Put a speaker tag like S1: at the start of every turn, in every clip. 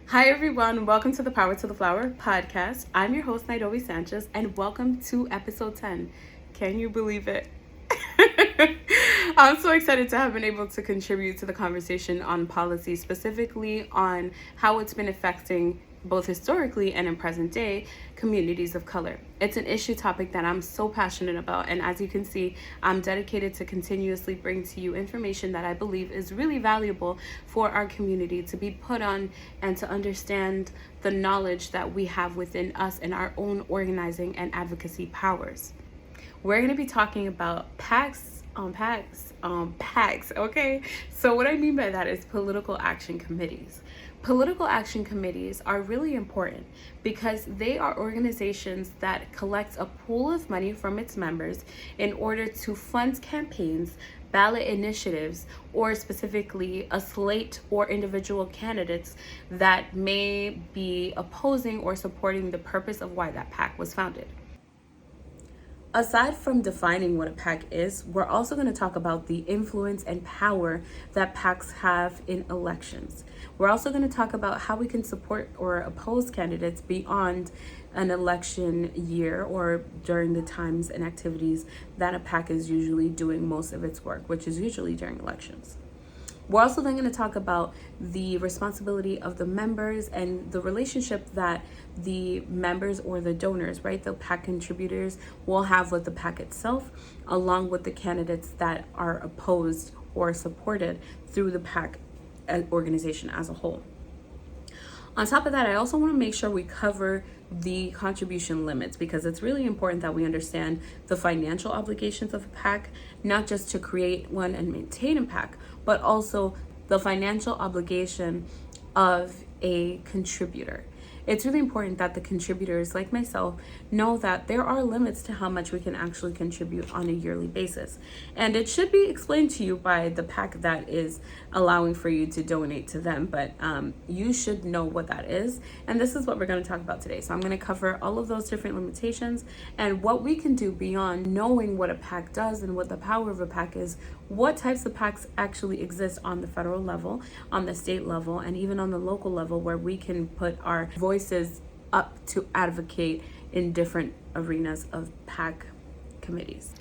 S1: Hi everyone, welcome to the Power to the Flower podcast. I'm your host, Nairobi Sanchez, and welcome to episode 10. Can you believe it? I'm so excited to have been able to contribute to the conversation on policy, specifically on how it's been affecting both historically and in present day communities of color. It's an issue topic that I'm so passionate about, and as you can see, I'm dedicated to continuously bring to you information that I believe is really valuable for our community to be put on and to understand the knowledge that we have within us and our own organizing and advocacy powers. We're going to be talking about PACs, okay? So what I mean by that is political action committees. Political action committees are really important because they are organizations that collect a pool of money from its members in order to fund campaigns, ballot initiatives, or specifically a slate or individual candidates that may be opposing or supporting the purpose of why that PAC was founded. Aside from defining what a PAC is, we're also going to talk about the influence and power that PACs have in elections. We're also going to talk about how we can support or oppose candidates beyond an election year or during the times and activities that a PAC is usually doing most of its work, which is usually during elections. We're also then going to talk about the responsibility of the members and the relationship that the members or the donors, right, the PAC contributors will have with the PAC itself, along with the candidates that are opposed or supported through the PAC organization as a whole. On top of that, I also want to make sure we cover the contribution limits because it's really important that we understand the financial obligations of a PAC, not just to create one and maintain a PAC, but also the financial obligation of a contributor. It's really important that the contributors, like myself, know that there are limits to how much we can actually contribute on a yearly basis. And it should be explained to you by the PAC that is allowing for you to donate to them, but you should know what that is. And this is what we're going to talk about today. So I'm going to cover all of those different limitations and what we can do beyond knowing what a PAC does and what the power of a PAC is, what types of PACs actually exist on the federal level, on the state level, and even on the local level where we can put our voices up to advocate in different arenas of PAC committees.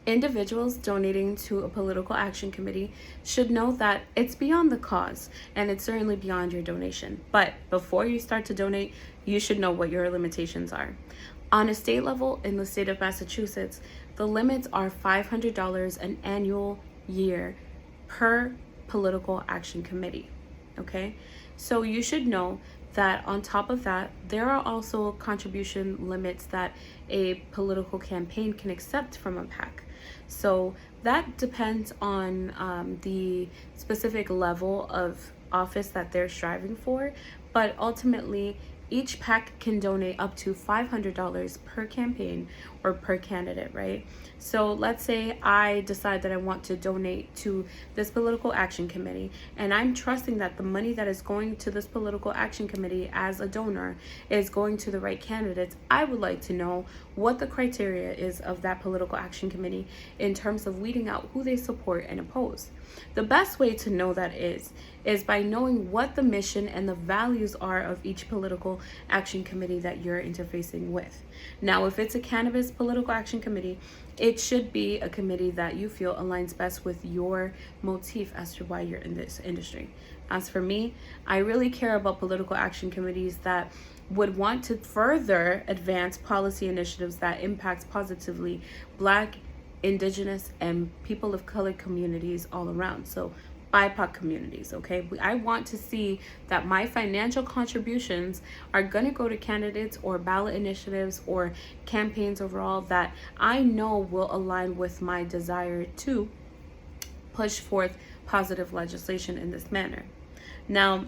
S1: Individuals donating to a political action committee should know that it's beyond the cause and it's certainly beyond your donation. But before you start to donate, you should know what your limitations are. On a state level, in the state of Massachusetts, the limits are $500 an annual year per political action committee. Okay, so you should know that on top of that, there are also contribution limits that a political campaign can accept from a PAC. So that depends on the specific level of office that they're striving for, but ultimately each PAC can donate up to $500 per campaign or per candidate, right? So let's say I decide that I want to donate to this political action committee, and I'm trusting that the money that is going to this political action committee as a donor is going to the right candidates. I would like to know what the criteria is of that political action committee in terms of weeding out who they support and oppose. The best way to know that is by knowing what the mission and the values are of each political action committee that you're interfacing with. Now, if it's a cannabis political action committee, it should be a committee that you feel aligns best with your motif as to why you're in this industry. As for me, I really care about political action committees that would want to further advance policy initiatives that impact positively Black, Indigenous, and people of color communities all around. So BIPOC communities, okay? I want to see that my financial contributions are going to go to candidates or ballot initiatives or campaigns overall that I know will align with my desire to push forth positive legislation in this manner. Now,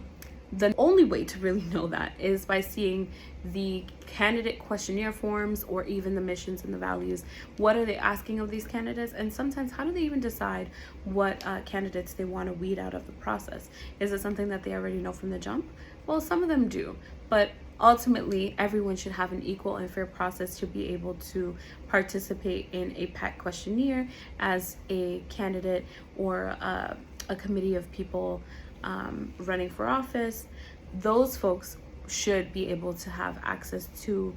S1: the only way to really know that is by seeing the candidate questionnaire forms or even the missions and the values. What are they asking of these candidates? And sometimes, how do they even decide what candidates they want to weed out of the process? Is it something that they already know from the jump? Well, some of them do, but ultimately, everyone should have an equal and fair process to be able to participate in a PAC questionnaire as a candidate or a committee of people running for office. those folks should be able to have access to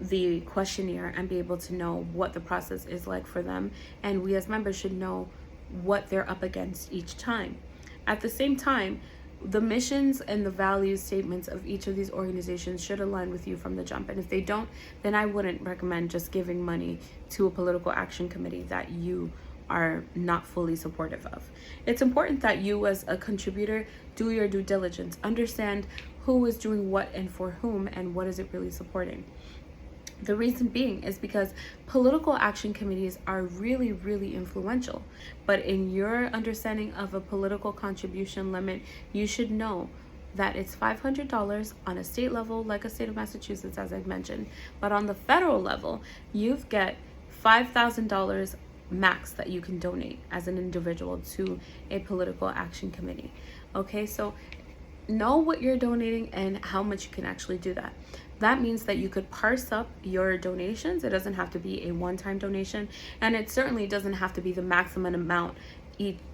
S1: the questionnaire and be able to know what the process is like for them. And we as members should know what they're up against each time. At the same time, the missions and the value statements of each of these organizations should align with you from the jump. And if they don't, then I wouldn't recommend just giving money to a political action committee that you are not fully supportive of. It's important that you as a contributor do your due diligence, understand who is doing what and for whom, and what is it really supporting. The reason being is because political action committees are really, really influential. But in your understanding of a political contribution limit, you should know that it's $500 on a state level, like a state of Massachusetts, as I've mentioned. But on the federal level, you've got $5,000 max that you can donate as an individual to a political action committee. Okay, so know what you're donating and how much you can actually do that. That means that you could parse up your donations. It doesn't have to be a one-time donation, and it certainly doesn't have to be the maximum amount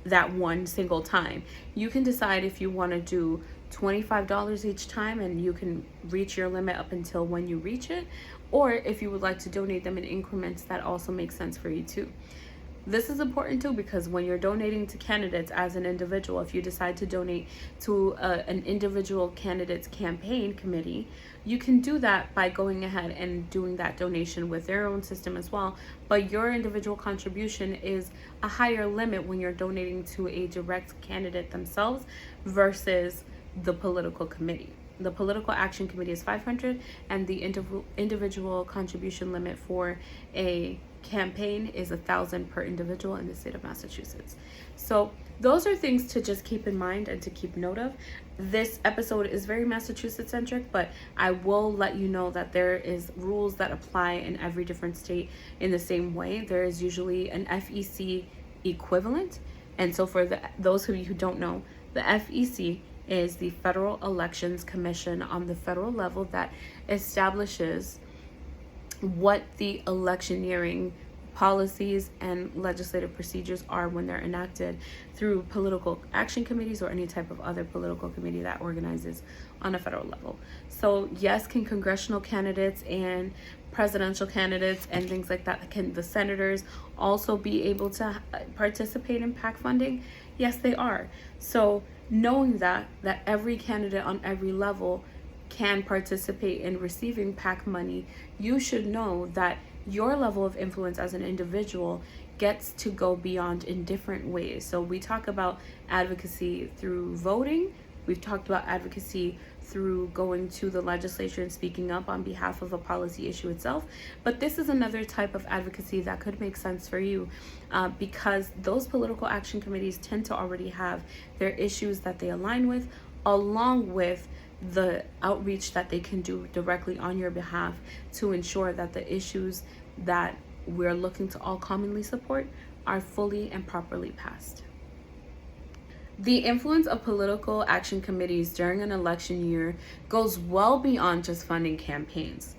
S1: that one single time. You can decide if you want to do $25 each time and you can reach your limit up until when you reach it, or if you would like to donate them in increments, that also makes sense for you too. This is important too, because when you're donating to candidates as an individual, if you decide to donate to an individual candidate's campaign committee, you can do that by going ahead and doing that donation with their own system as well. But your individual contribution is a higher limit when you're donating to a direct candidate themselves versus the political committee. The political action committee is $500, and the individual contribution limit for a campaign is $1,000 per individual in the state of Massachusetts. So those are things to just keep in mind and to keep note of. This episode is very Massachusetts centric, but I will let you know that there is rules that apply in every different state in the same way. There is usually an FEC equivalent. And so for those of you who don't know, the FEC is the Federal Elections Commission on the federal level that establishes what the electioneering policies and legislative procedures are when they're enacted through political action committees or any type of other political committee that organizes on a federal level. So yes, can congressional candidates and presidential candidates and things like that, can the senators also be able to participate in PAC funding? Yes, they are. So knowing that every candidate on every level can participate in receiving PAC money, you should know that your level of influence as an individual gets to go beyond in different ways. So we talk about advocacy through voting. We've talked about advocacy through going to the legislature and speaking up on behalf of a policy issue itself. But this is another type of advocacy that could make sense for you because those political action committees tend to already have their issues that they align with, along with the outreach that they can do directly on your behalf to ensure that the issues that we're looking to all commonly support are fully and properly passed. The influence of political action committees during an election year goes well beyond just funding campaigns.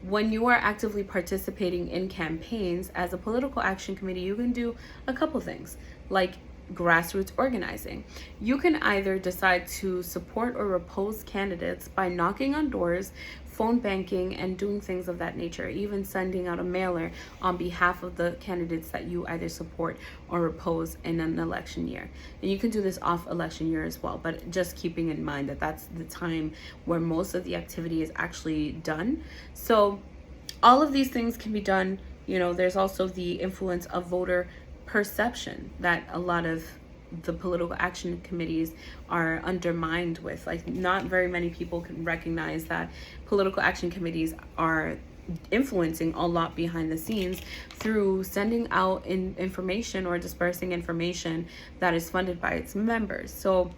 S1: When you are actively participating in campaigns as a political action committee, you can do a couple things, like grassroots organizing. You can either decide to support or oppose candidates by knocking on doors, phone banking, and doing things of that nature, even sending out a mailer on behalf of the candidates that you either support or oppose in an election year. And you can do this off election year as well, but just keeping in mind that that's the time where most of the activity is actually done. So all of these things can be done. There's also the influence of voter perception that a lot of the political action committees are undermined with. Like, not very many people can recognize that political action committees are influencing a lot behind the scenes through sending out information or dispersing information that is funded by its members. So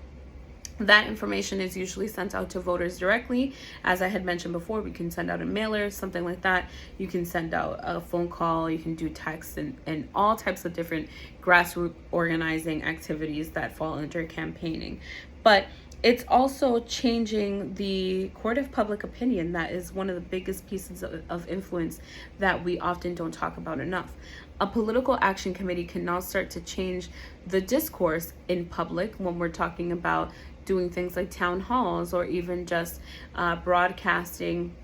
S1: that information is usually sent out to voters directly. As I had mentioned before, we can send out a mailer, something like that. You can send out a phone call, you can do text and all types of different grassroots organizing activities that fall under campaigning. But it's also changing the court of public opinion. That is one of the biggest pieces of influence that we often don't talk about enough. A political action committee can now start to change the discourse in public when we're talking about doing things like town halls, or even just broadcasting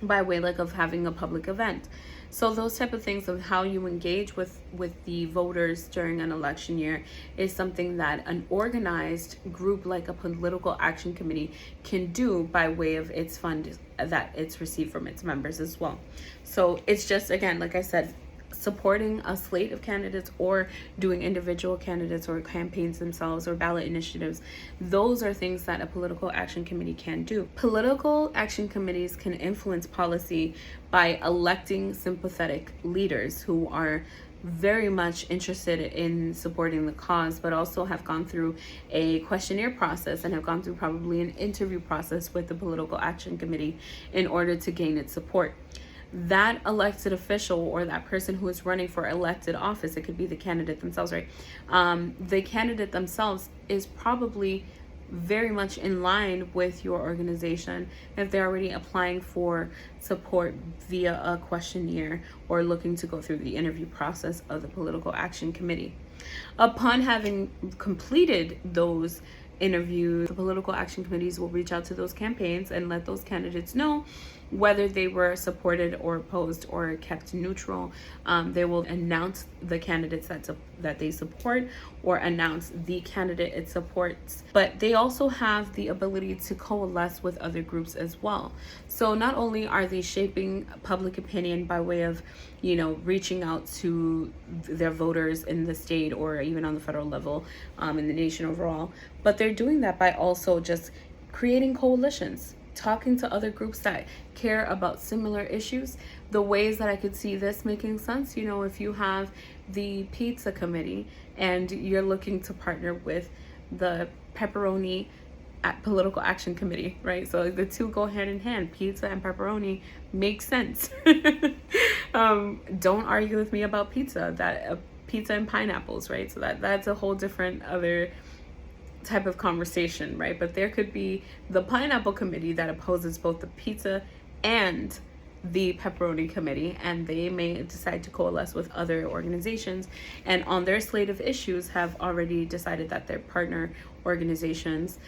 S1: by way like of having a public event. So those type of things of how you engage with the voters during an election year is something that an organized group like a political action committee can do by way of its fund that it's received from its members as well. So it's just, again, like I said, supporting a slate of candidates or doing individual candidates or campaigns themselves or ballot initiatives. Those are things that a political action committee can do. Political action committees can influence policy by electing sympathetic leaders who are very much interested in supporting the cause, but also have gone through a questionnaire process and have gone through probably an interview process with the political action committee in order to gain its support. That elected official or that person who is running for elected office, it could be the candidate themselves, right? The candidate themselves is probably very much in line with your organization if they're already applying for support via a questionnaire or looking to go through the interview process of the political action committee. Upon having completed those interviews, the political action committees will reach out to those campaigns and let those candidates know whether they were supported or opposed or kept neutral. They will announce the candidates that they support or announce the candidate it supports. But they also have the ability to coalesce with other groups as well. So not only are they shaping public opinion by way of, reaching out to their voters in the state or even on the federal level, in the nation overall, but they're doing that by also just creating coalitions, talking to other groups that care about similar issues. The ways that I could see this making sense, if you have the pizza committee and you're looking to partner with the pepperoni political action committee, right? So the two go hand in hand. Pizza and pepperoni makes sense. Don't argue with me about pizza. Pizza and pineapples, right? So that's a whole different other type of conversation, right? But there could be the pineapple committee that opposes both the pizza and the pepperoni committee, and they may decide to coalesce with other organizations and on their slate of issues have already decided that their partner organizations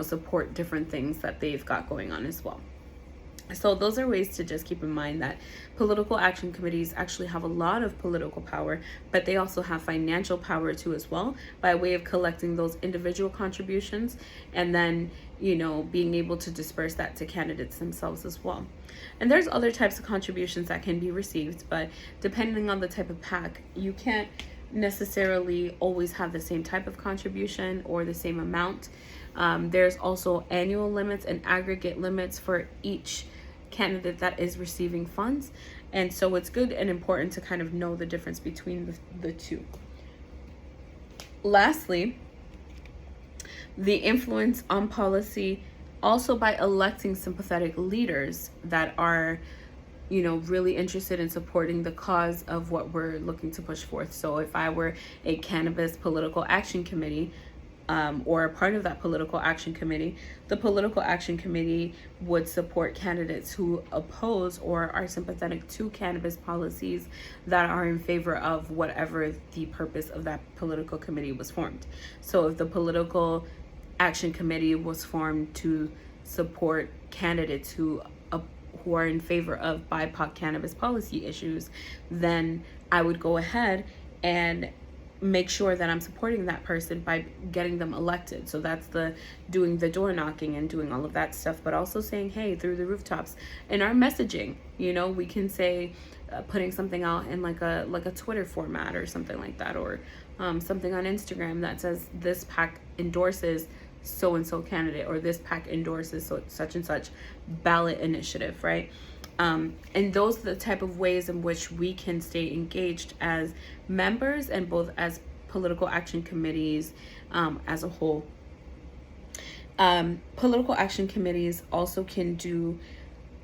S1: support different things that they've got going on as well. So those are ways to just keep in mind that political action committees actually have a lot of political power, but they also have financial power too as well, by way of collecting those individual contributions and then, being able to disperse that to candidates themselves as well. And there's other types of contributions that can be received, but depending on the type of PAC, you can't necessarily always have the same type of contribution or the same amount. There's also annual limits and aggregate limits for each candidate that is receiving funds, and so it's good and important to kind of know the difference between the two. Lastly, the influence on policy also by electing sympathetic leaders that are really interested in supporting the cause of what we're looking to push forth. So if I were a cannabis political action committee, or a part of that political action committee, the political action committee would support candidates who oppose or are sympathetic to cannabis policies that are in favor of whatever the purpose of that political committee was formed. So if the political action committee was formed to support candidates who are in favor of BIPOC cannabis policy issues, then I would go ahead and make sure that I'm supporting that person by getting them elected. So that's doing the door knocking and doing all of that stuff, but also saying, hey, through the rooftops in our messaging, we can say, putting something out in like a Twitter format or something like that, or something on Instagram that says this PAC endorses so-and-so candidate, or this PAC endorses such and such ballot initiative, right? And those are the type of ways in which we can stay engaged as members and both as political action committees as a whole. Political action committees also can do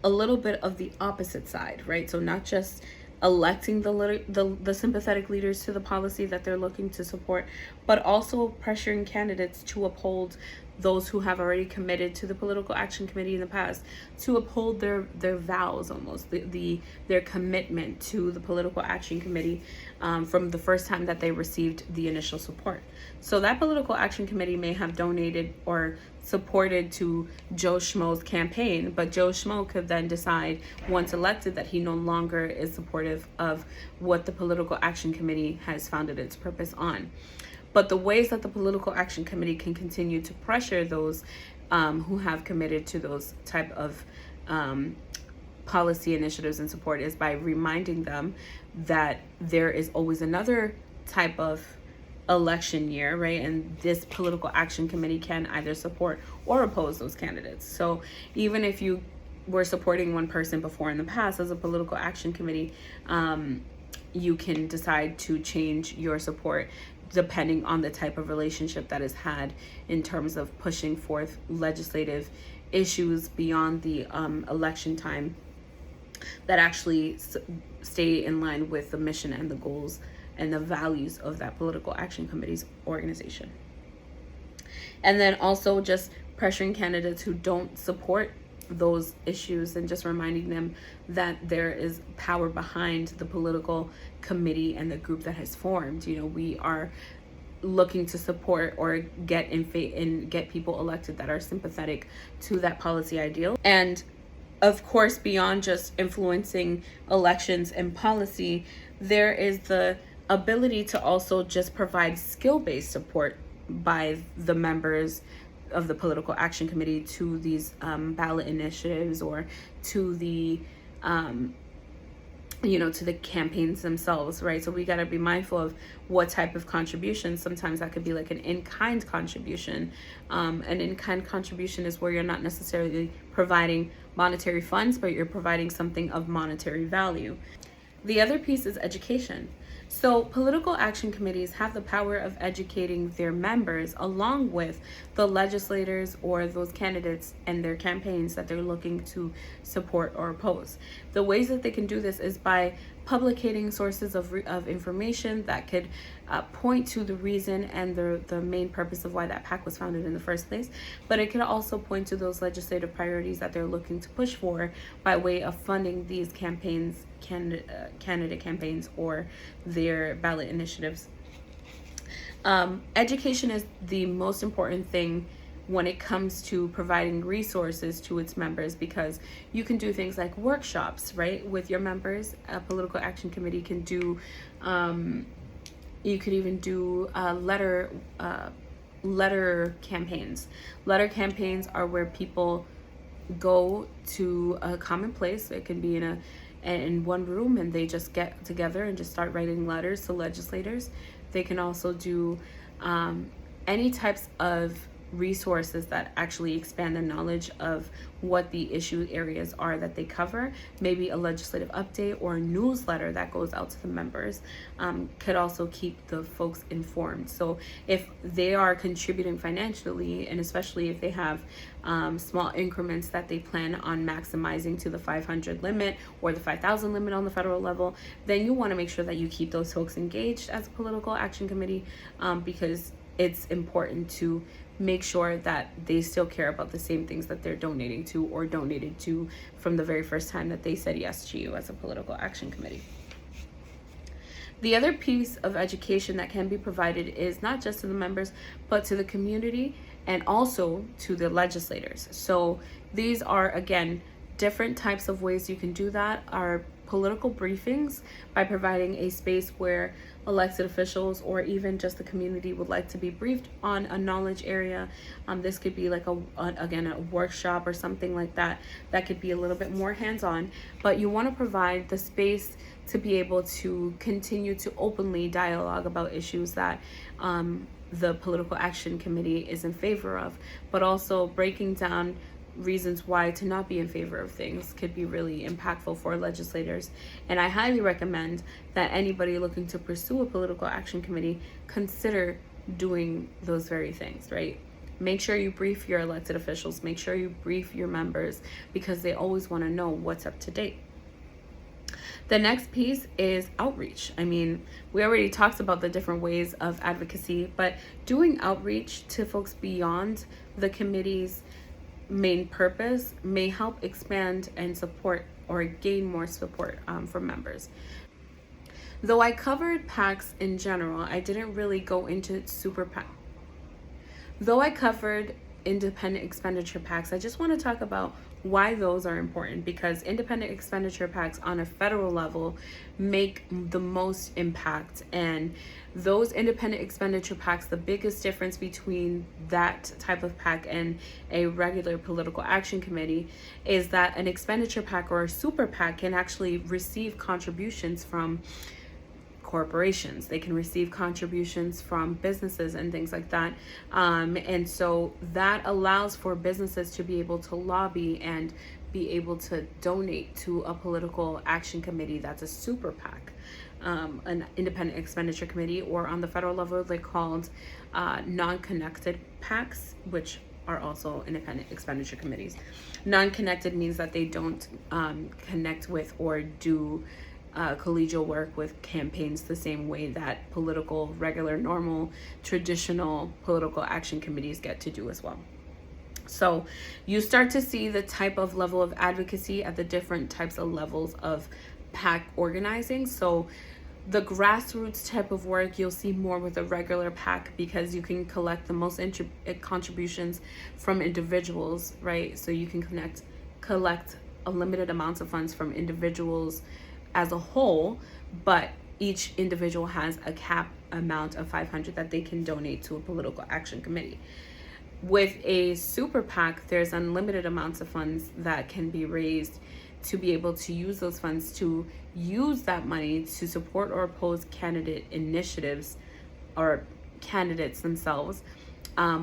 S1: a little bit of the opposite side, right? So not just electing the sympathetic leaders to the policy that they're looking to support, but also pressuring candidates to uphold those who have already committed to the political action committee in the past to uphold their vows, almost their commitment to the political action committee from the first time that they received the initial support. So that political action committee may have donated or supported to Joe Schmo's campaign, but Joe Schmo could then decide once elected that he no longer is supportive of what the political action committee has founded its purpose on. But the ways that the political action committee can continue to pressure those who have committed to those type of policy initiatives and support is by reminding them that there is always another type of election year, right? And this political action committee can either support or oppose those candidates. So even if you were supporting one person before in the past as a political action committee, you can decide to change your support depending on the type of relationship that is had in terms of pushing forth legislative issues beyond the election time that actually stay in line with the mission and the goals and the values of that political action committee's organization. And then also just pressuring candidates who don't support those issues and just reminding them that there is power behind the political committee and the group that has formed. You know, we are looking to support or get get people elected that are sympathetic to that policy ideal. And of course, beyond just influencing elections and policy, there is the ability to also just provide skill-based support by the members of the political action committee to these ballot initiatives or to the to the campaigns themselves, right? So we got to be mindful of what type of contribution. Sometimes that could be like an in-kind contribution. An in-kind contribution is where you're not necessarily providing monetary funds, but you're providing something of monetary value. The other piece is education. So political action committees have the power of educating their members along with the legislators or those candidates and their campaigns that they're looking to support or oppose. The ways that they can do this is by publicating sources of information that could point to the reason and the main purpose of why that PAC was founded in the first place. But it could also point to those legislative priorities that they're looking to push for by way of funding these campaigns, candidate campaigns, or their ballot initiatives. Education is the most important thing when it comes to providing resources to its members, because you can do things like workshops, right, with your members. A political action committee can do, you could even do letter campaigns. Letter campaigns are where people go to a common place. It can be in one room and they just get together and just start writing letters to legislators. They can also do any types of resources that actually expand the knowledge of what the issue areas are that they cover. Maybe a legislative update or a newsletter that goes out to the members could also keep the folks informed. So if they are contributing financially, and especially if they have small increments that they plan on maximizing to the 500 limit or the 5,000 limit on the federal level, then you want to make sure that you keep those folks engaged as a political action committee, because it's important to make sure that they still care about the same things that they're donating to or donated to from the very first time that they said yes to you as a political action committee. The other piece of education that can be provided is not just to the members, but to the community and also to the legislators. So these are, again, different types of ways you can do that. Are political briefings, by providing a space where elected officials or even just the community would like to be briefed on a knowledge area. This could be like a workshop or something like that. That could be a little bit more hands-on, but you want to provide the space to be able to continue to openly dialogue about issues that the political action committee is in favor of, but also breaking down reasons why to not be in favor of things could be really impactful for legislators. And I highly recommend that anybody looking to pursue a political action committee consider doing those very things, right? Make sure you brief your elected officials, make sure you brief your members, because they always want to know what's up to date. The next piece is outreach. I mean, we already talked about the different ways of advocacy, but doing outreach to folks beyond the committee's main purpose may help expand and support or gain more support from members. Though I covered PACs in general, I didn't really go into super PAC. Though I covered independent expenditure PACs, I just want to talk about why those are important, because independent expenditure PACs on a federal level make the most impact. And those independent expenditure PACs, the biggest difference between that type of PAC and a regular political action committee is that an expenditure PAC or a super PAC can actually receive contributions from corporations. They can receive contributions from businesses and things like that. And so that allows for businesses to be able to lobby and be able to donate to a political action committee that's a super PAC, an independent expenditure committee, or on the federal level, they're called non-connected PACs, which are also independent expenditure committees. Non-connected means that they don't connect with or do collegial work with campaigns the same way that political, regular, normal, traditional political action committees get to do as well. So you start to see the type of level of advocacy at the different types of levels of PAC organizing. So the grassroots type of work you'll see more with a regular PAC, because you can collect the most contributions from individuals, right? So you can collect a limited amounts of funds from individuals as a whole, but each individual has a cap amount of $500 that they can donate to a political action committee. With a super PAC, there's unlimited amounts of funds that can be raised to be able to use those funds to use that money to support or oppose candidate initiatives or candidates themselves,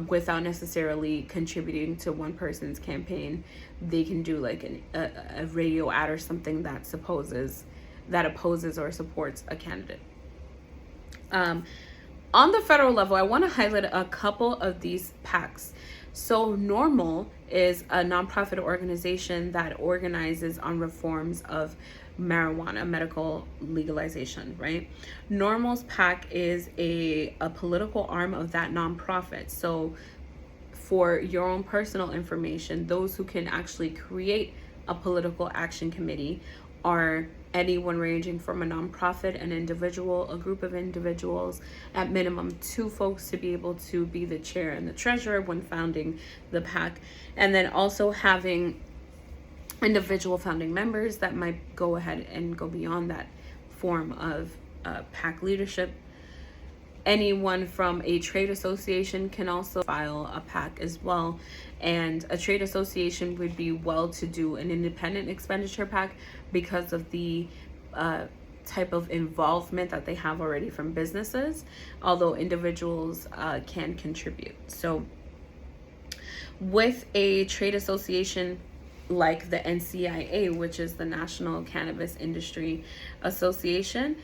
S1: without necessarily contributing to one person's campaign. They can do like a radio ad or something that opposes or supports a candidate. On the federal level, I want to highlight a couple of these PACs. So NORML is a nonprofit organization that organizes on reforms of marijuana, medical legalization, right? NORML's PAC is a political arm of that nonprofit. So for your own personal information, those who can actually create a political action committee are anyone ranging from a nonprofit, an individual, a group of individuals, at minimum 2 folks to be able to be the chair and the treasurer when founding the PAC, and then also having individual founding members that might go ahead and go beyond that form of PAC leadership. Anyone from a trade association can also file a PAC as well. And a trade association would be well to do an independent expenditure PAC because of the type of involvement that they have already from businesses, although individuals can contribute. So with a trade association like the NCIA, which is the National Cannabis Industry Association,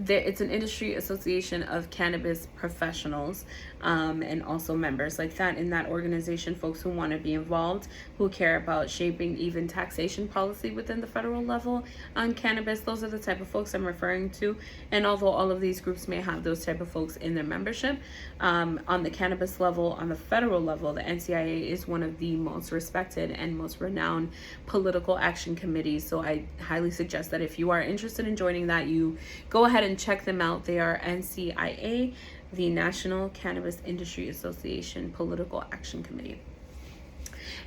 S1: it's an industry association of cannabis professionals, and also members like that in that organization, folks who want to be involved, who care about shaping even taxation policy within the federal level on cannabis. Those are the type of folks I'm referring to. And although all of these groups may have those type of folks in their membership, on the cannabis level, on the federal level, the NCIA is one of the most respected and most renowned political action committees. So I highly suggest that if you are interested in joining that, you go ahead and check them out. They are NCIA, the National Cannabis Industry Association Political Action Committee.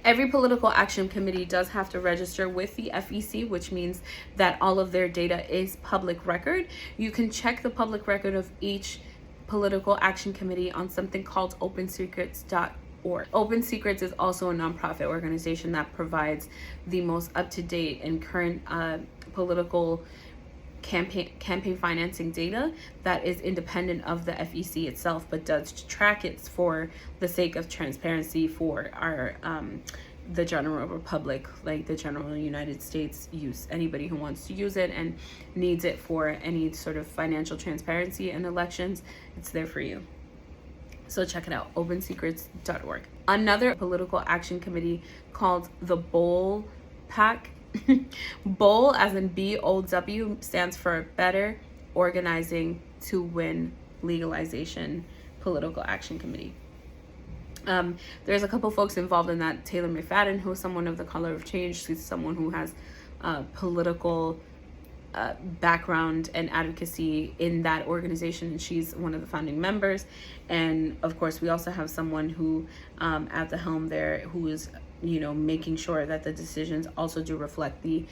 S1: Every political action committee does have to register with the FEC, which means that all of their data is public record. You can check the public record of each political action committee on something called opensecrets.org. Open Secrets is also a nonprofit organization that provides the most up-to-date and current political campaign financing data that is independent of the FEC itself, but does track it for the sake of transparency for our the general public, like the general United States use. Anybody who wants to use it and needs it for any sort of financial transparency in elections, it's there for you. So check it out, opensecrets.org. Another political action committee called the Bowl PAC BOW, as in BOW, stands for Better Organizing to Win Legalization Political Action Committee. There's a couple folks involved in that. Taylor McFadden, who's someone of the color of change. She's someone who has political background and advocacy in that organization, and she's one of the founding members. And of course, we also have someone who at the helm there, who is making sure that the decisions also do reflect the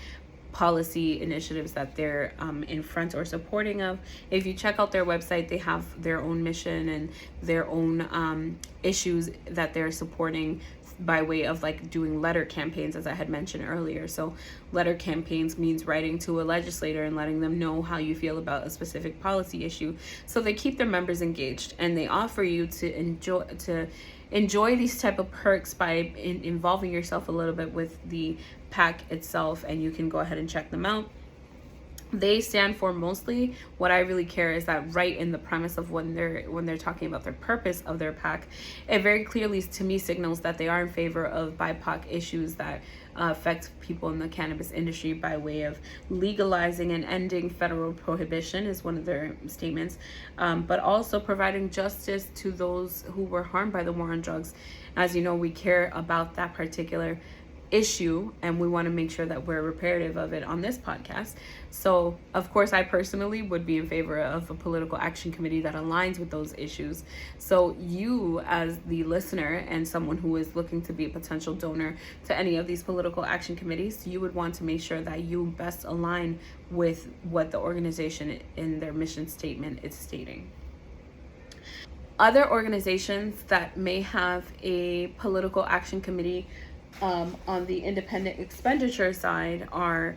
S1: policy initiatives that they're in front or supporting of. If you check out their website, they have their own mission and their own issues that they're supporting by way of like doing letter campaigns, as I had mentioned earlier. So letter campaigns means writing to a legislator and letting them know how you feel about a specific policy issue. So they keep their members engaged, and they offer you to enjoy these type of perks by involving yourself a little bit with the PAC itself, and you can go ahead and check them out. They stand for, mostly what I really care is that right in the premise of when they're talking about their purpose of their PAC, it very clearly to me signals that they are in favor of BIPOC issues that affect people in the cannabis industry by way of legalizing and ending federal prohibition is one of their statements, but also providing justice to those who were harmed by the war on drugs. As you know, we care about that particular issue, and we want to make sure that we're reparative of it on this podcast. So of course, I personally would be in favor of a political action committee that aligns with those issues. So you, as the listener and someone who is looking to be a potential donor to any of these political action committees, you would want to make sure that you best align with what the organization in their mission statement is stating. Other organizations that may have a political action committee on the independent expenditure side are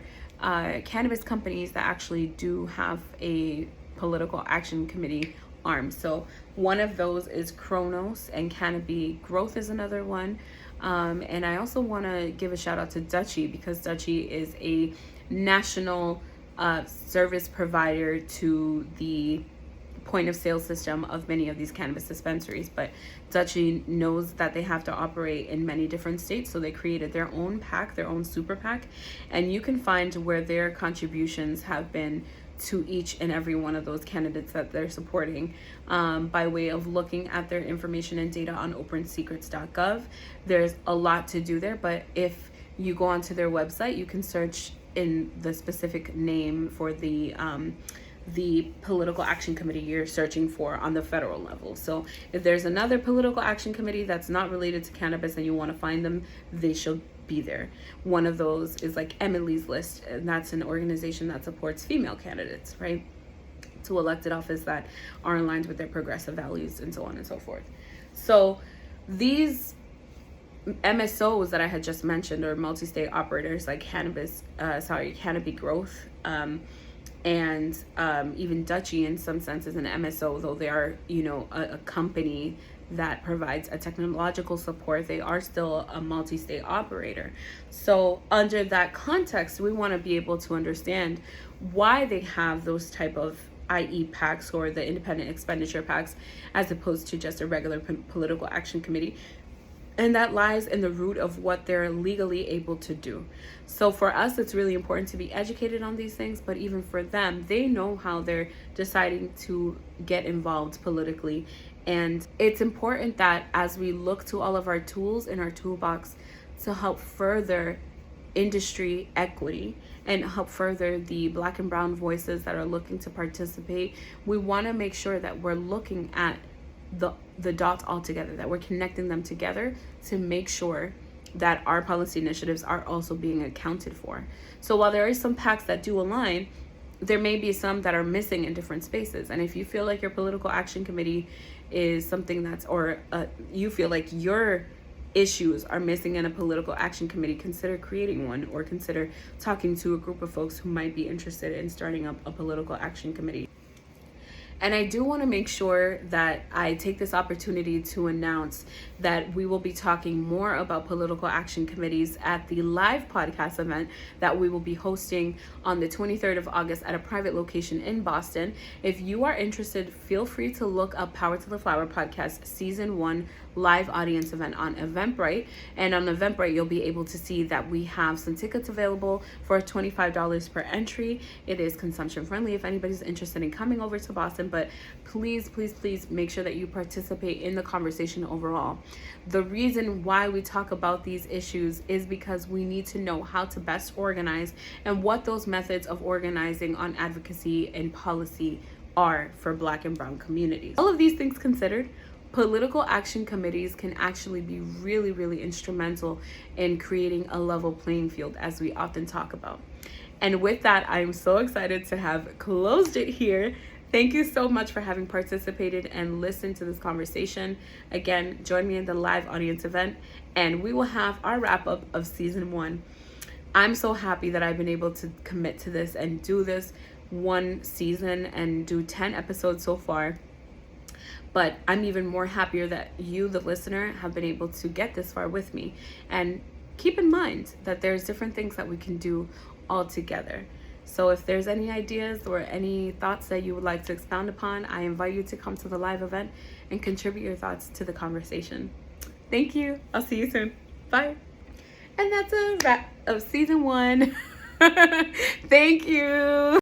S1: cannabis companies that actually do have a political action committee arm. So one of those is Kronos, and Cannabis Growth is another one. And I also want to give a shout out to Dutchy, because Dutchy is a national service provider to the point of sale system of many of these cannabis dispensaries. But Dutchy knows that they have to operate in many different states, so they created their own PAC, their own super PAC, and you can find where their contributions have been to each and every one of those candidates that they're supporting by way of looking at their information and data on opensecrets.gov. There's a lot to do there, but if you go onto their website, you can search in the specific name for the political action committee you're searching for on the federal level. So if there's another political action committee that's not related to cannabis and you want to find them, they should be there. One of those is like Emily's List, and that's an organization that supports female candidates, right, to elected office that are aligned with their progressive values, and so on and so forth. So these MSOs that I had just mentioned, or multi-state operators, like Cannabis Growth, and even Dutchy in some sense is an MSO, though they are, a company that provides a technological support, they are still a multi-state operator. So under that context, we want to be able to understand why they have those type of IE PACs, or the independent expenditure PACs, as opposed to just a regular political action committee. And that lies in the root of what they're legally able to do. So for us, it's really important to be educated on these things, but even for them, they know how they're deciding to get involved politically. And it's important that as we look to all of our tools in our toolbox to help further industry equity and help further the Black and brown voices that are looking to participate, we want to make sure that we're looking at the dots all together, that we're connecting them together to make sure that our policy initiatives are also being accounted for. So while there are some PACs that do align, there may be some that are missing in different spaces. And if you feel like your political action committee is something that's, or you feel like your issues are missing in a political action committee, consider creating one, or consider talking to a group of folks who might be interested in starting up a political action committee. And I do want to make sure that I take this opportunity to announce that we will be talking more about political action committees at the live podcast event that we will be hosting on the 23rd of August at a private location in Boston. If you are interested, feel free to look up Power to the Flower podcast Season 1 live audience event on Eventbrite. And on Eventbrite, you'll be able to see that we have some tickets available for $25 per entry. It is consumption friendly if anybody's interested in coming over to Boston, but please, please, please make sure that you participate in the conversation overall. The reason why we talk about these issues is because we need to know how to best organize and what those methods of organizing on advocacy and policy are for Black and brown communities. All of these things considered, political action committees can actually be really, really instrumental in creating a level playing field, as we often talk about. And with that, I am so excited to have closed it here. Thank you so much for having participated and listened to this conversation. Again, join me in the live audience event, and we will have our wrap up of season 1. I'm so happy that I've been able to commit to this and do this one season and do 10 episodes so far. But I'm even more happier that you, the listener, have been able to get this far with me. And keep in mind that there's different things that we can do all together. So if there's any ideas or any thoughts that you would like to expound upon, I invite you to come to the live event and contribute your thoughts to the conversation. Thank you. I'll see you soon. Bye. And that's a wrap of season 1. Thank you.